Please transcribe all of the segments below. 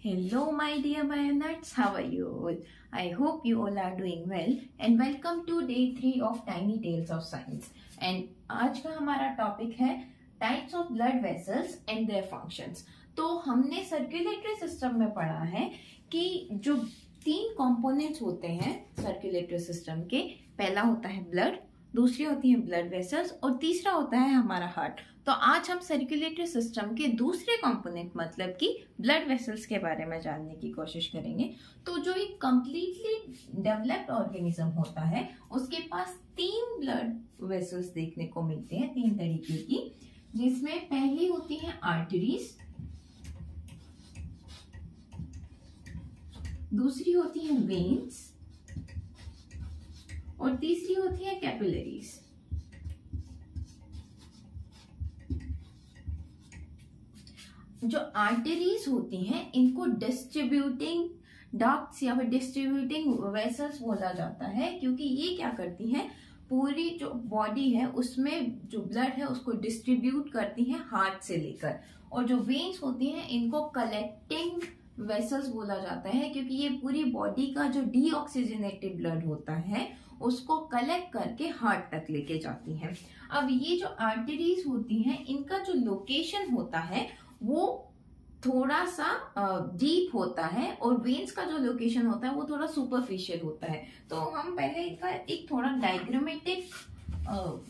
Hello, my dear bionuts. How are you all? I hope you all are doing well and welcome to day 3 of Tiny Tales of Science. And आज का हमारा topic है types of blood vessels and their functions. तो हमने circulatory system में पढ़ा है कि जो 3 कंपोनेंट्स होते हैं सर्कुलेटरी सिस्टम के, पहला होता है ब्लड, दूसरी होती है ब्लड वेसल्स और तीसरा होता है हमारा हार्ट. तो आज हम सर्कुलेटरी सिस्टम के दूसरे कंपोनेंट मतलब कि ब्लड वेसल्स के बारे में जानने की कोशिश करेंगे. तो जो एक कंप्लीटली डेवलप्ड ऑर्गेनिज्म होता है उसके पास 3 ब्लड वेसल्स देखने को मिलते हैं, 3 तरीके की, जिसमें पहली होती है आर्टरीज, दूसरी होती है वेन्स और तीसरी होती है कैपिलरीज. जो आर्टरीज होती हैं इनको डिस्ट्रीब्यूटिंग डक्ट्स या फिर डिस्ट्रीब्यूटिंग वेसल्स बोला जाता है, क्योंकि ये क्या करती हैं, पूरी जो बॉडी है उसमें जो ब्लड है उसको डिस्ट्रीब्यूट करती हैं हार्ट से लेकर. और जो वेन्स होती हैं इनको कलेक्टिंग वेसल्स बोला जाता है, क्योंकि ये पूरी बॉडी का जो डीऑक्सीजनेटेड ब्लड होता है उसको कलेक्ट करके हार्ट तक लेके जाती हैं. अब ये जो आर्टरीज होती हैं इनका जो लोकेशन होता है वो थोड़ा सा डीप होता है और वेन्स का जो लोकेशन होता है वो थोड़ा सुपरफिशियल होता है. तो हम पहले इसका एक थोड़ा डायग्रामेटिक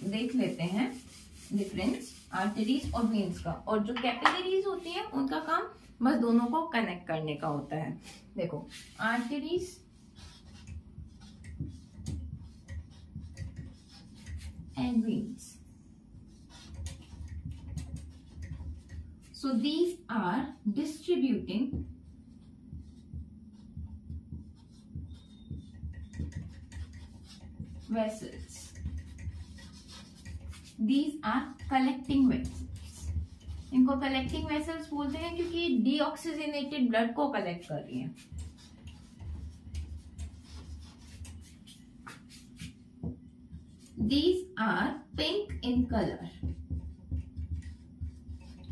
देख लेते हैं डिफरेंस आर्टरीज और वेन्स का. और जो कैपिलरीज होती हैं उनका काम बस दोनों को कनेक्ट करने का होता है. देखो, arteries and veins. So these are distributing vessels. These are collecting vessels. इनको collecting vessels बोलते हैं क्योंकि deoxygenated blood को collect कर रही हैं. These are pink in color.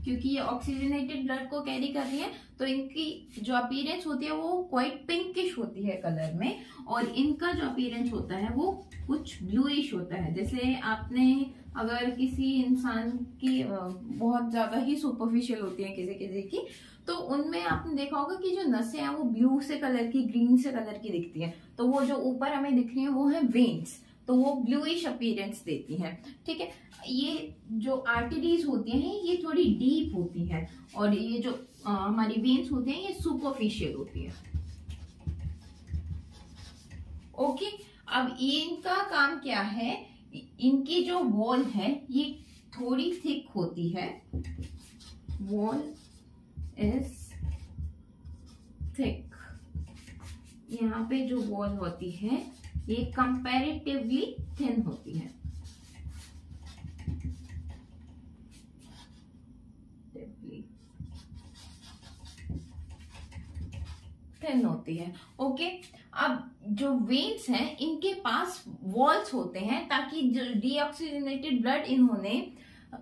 क्योंकि ये ऑक्सीजनेटेड ब्लड को कैरी कर रही है तो इनकी जो अपीयरेंस होती है वो क्वाइट पिंकिश होती है कलर में, और इनका जो अपीयरेंस होता है वो कुछ ब्लूइश होता है. जैसे आपने अगर किसी इंसान की बहुत ज्यादा ही सुपरफिशियल होती है किसी किसी की, तो उनमें आपने देखा होगा कि जो नसें हैं वो ब्लू से कलर की, ग्रीन से कलर की दिखती हैं. तो वो जो ऊपर हमें दिख रही है वो है वेन्स, तो वो ब्लूइश अपीयरेंस देती हैं. ठीक है, ये जो आर्टरीज होती हैं ये थोड़ी डीप होती हैं और ये जो हमारी वेन्स होती हैं ये सुपरफिशियल होती है. ओके, अब इनका काम क्या है, इनकी जो वॉल है ये थोड़ी थिक होती है. Wall is thick. यहाँ पे जो वॉल होती है ये कंपैरेटिवली थिन होती है. थिन होती है. ओके, अब जो वेन्स हैं इनके पास वॉल्स होते हैं ताकि जो डीऑक्सीजनेटेड ब्लड इन्होंने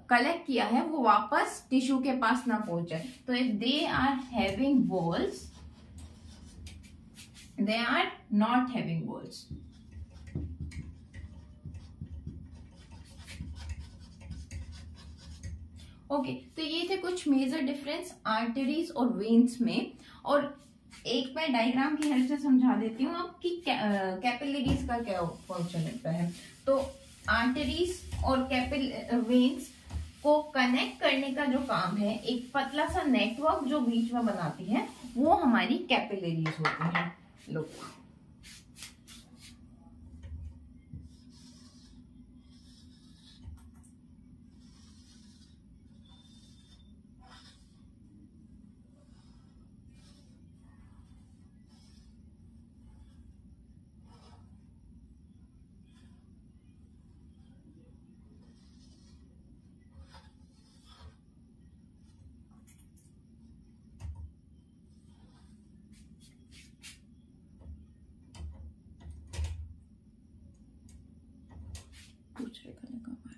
कलेक्ट किया है वो वापस टिश्यू के पास ना पहुंचे. तो if they are having walls, they are not having walls. Okay, तो ये थे कुछ मेजर डिफरेंस आर्टरीज और वेन्स में. और एक मैं डायग्राम की हेल्प से समझा देती हूँ आपकी कैपिलरीज का क्या फंक्शन होता है. तो आर्टरीज और वेन्स को कनेक्ट करने का जो काम है, एक पतला सा नेटवर्क जो बीच में बनाती है वो हमारी कैपिलरीज होती है. लोग दूसरे कलर का मार्क.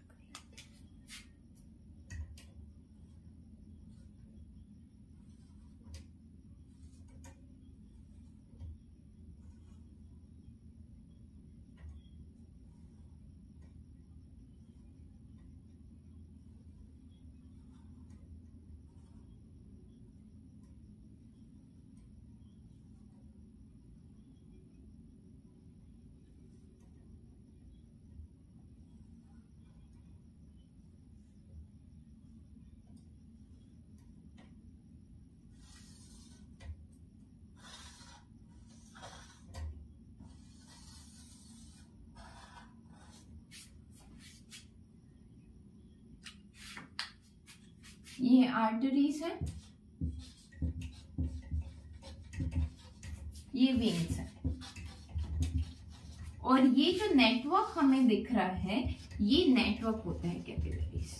ये आर्टरीज है, ये वेन्स है, और ये जो नेटवर्क हमें दिख रहा है ये नेटवर्क होता है कैपिलरीज।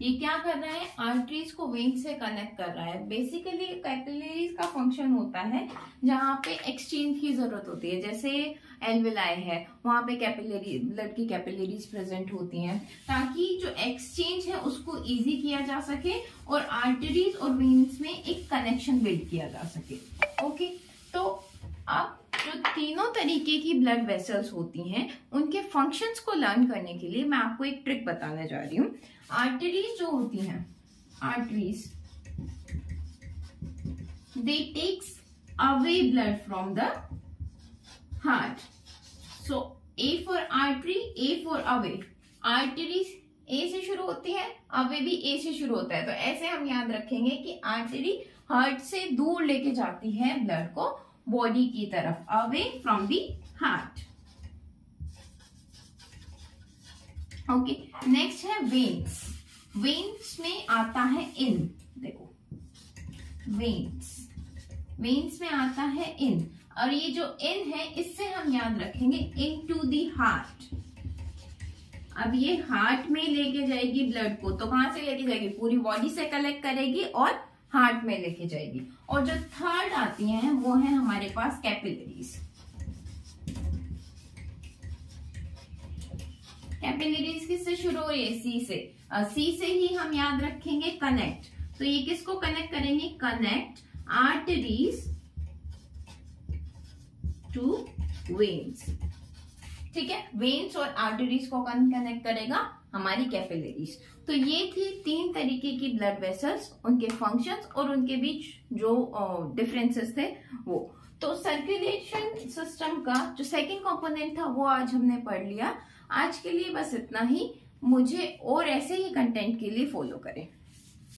ये क्या कर रहा है, आर्टरीज को वेन्स से कनेक्ट कर रहा है। बेसिकली कैपिलरीज का फंक्शन होता है जहाँ पे एक्सचेंज की जरूरत होती है, जैसे एल्वेलाई है वहां पे कैपिलरी ब्लड की कैपिलरीज प्रेजेंट होती हैं ताकि जो एक्सचेंज है उसको इजी किया जा सके और आर्टरीज और वेन्स में एक कनेक्शन बिल्ड किया जा सके। ओके, तो अब जो तीनों तरीके की ब्लड वेसल्स होती हैं उनके फंक्शंस को लर्न करने के लिए मैं आपको एक ट्रिक बताने जा रही हूँ। आर्टरीज जो होती हैं, arteries they takes away blood from the heart. So A for artery, A for away. Arteries A से शुरू होती है, अवे भी ए से शुरू होता है, तो ऐसे हम याद रखेंगे कि आर्टरी हार्ट से दूर लेके जाती है ब्लड को बॉडी की तरफ, away from the heart. Okay, next है वेन्स। वेन्स में आता है इन, देखो वेन्स में आता है इन, और ये जो इन है इससे हम याद रखेंगे इन टू दी हार्ट। अब ये हार्ट में लेके जाएगी ब्लड को, तो कहां से लेके जाएगी, पूरी बॉडी से कलेक्ट करेगी और हार्ट में लेके जाएगी। और जो थर्ड आती हैं वो है हमारे पास कैपिलरीज। कैपिलरीज किससे शुरू हो रही है, सी से। सी से ही हम याद रखेंगे कनेक्ट, तो ये किसको कनेक्ट करेंगे, कनेक्ट आर्टरीज टू वेन्स। ठीक है, वेन्स और आर्टरीज को कनेक्ट करेगा हमारी कैपिलरीज। तो ये थी तीन तरीके की ब्लड वेसल्स, उनके फंक्शंस और उनके बीच जो डिफरेंसेस थे वो। तो सर्कुलेशन सिस्टम का जो सेकंड कंपोनेंट था वो आज हमने पढ़ लिया। आज के लिए बस इतना ही। मुझे और ऐसे ही कंटेंट के लिए फॉलो करें।